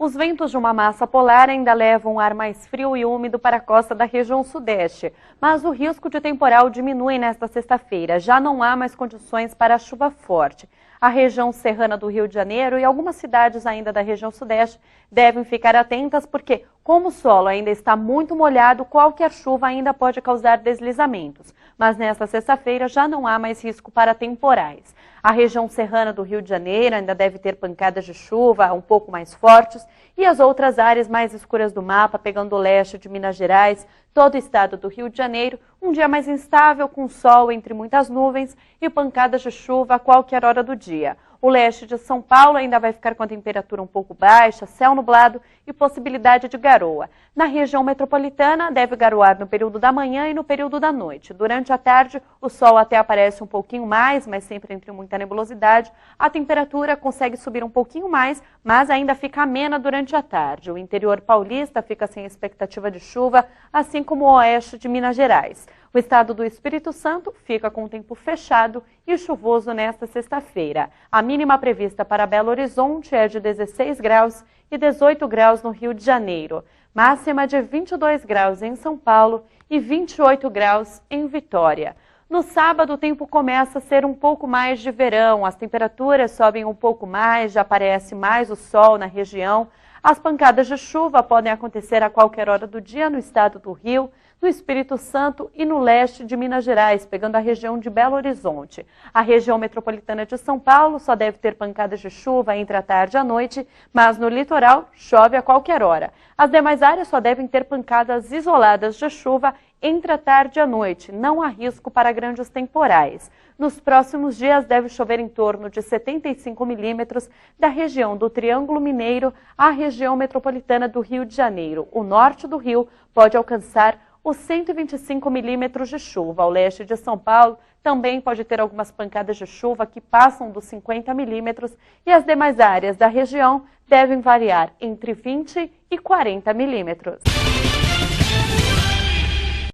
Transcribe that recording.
Os ventos de uma massa polar ainda levam um ar mais frio e úmido para a costa da região sudeste, mas o risco de temporal diminui nesta sexta-feira. Já não há mais condições para a chuva forte. A região serrana do Rio de Janeiro e algumas cidades ainda da região sudeste devem ficar atentas porque, como o solo ainda está muito molhado, qualquer chuva ainda pode causar deslizamentos. Mas nesta sexta-feira já não há mais risco para temporais. A região serrana do Rio de Janeiro ainda deve ter pancadas de chuva um pouco mais fortes e as outras áreas mais escuras do mapa, pegando o leste de Minas Gerais, todo o estado do Rio de Janeiro, um dia mais instável com sol entre muitas nuvens e pancadas de chuva a qualquer hora do dia. O leste de São Paulo ainda vai ficar com a temperatura um pouco baixa, céu nublado e possibilidade de garoa. Na região metropolitana, deve garoar no período da manhã e no período da noite. Durante a tarde, o sol até aparece um pouquinho mais, mas sempre entre muita nebulosidade. A temperatura consegue subir um pouquinho mais, mas ainda fica amena durante a tarde. O interior paulista fica sem expectativa de chuva, assim como o oeste de Minas Gerais. O estado do Espírito Santo fica com o tempo fechado e chuvoso nesta sexta-feira. A mínima prevista para Belo Horizonte é de 16 graus e 18 graus no Rio de Janeiro. Máxima de 22 graus em São Paulo e 28 graus em Vitória. No sábado, o tempo começa a ser um pouco mais de verão. As temperaturas sobem um pouco mais, já aparece mais o sol na região. As pancadas de chuva podem acontecer a qualquer hora do dia no estado do Rio, no Espírito Santo e no leste de Minas Gerais, pegando a região de Belo Horizonte. A região metropolitana de São Paulo só deve ter pancadas de chuva entre a tarde e a noite, mas no litoral chove a qualquer hora. As demais áreas só devem ter pancadas isoladas de chuva entre a tarde e a noite. Não há risco para grandes temporais. Nos próximos dias deve chover em torno de 75 milímetros da região do Triângulo Mineiro à região metropolitana do Rio de Janeiro. O norte do Rio pode alcançar os 125 milímetros de chuva. Ao leste de São Paulo também pode ter algumas pancadas de chuva que passam dos 50 milímetros e as demais áreas da região devem variar entre 20 e 40 milímetros.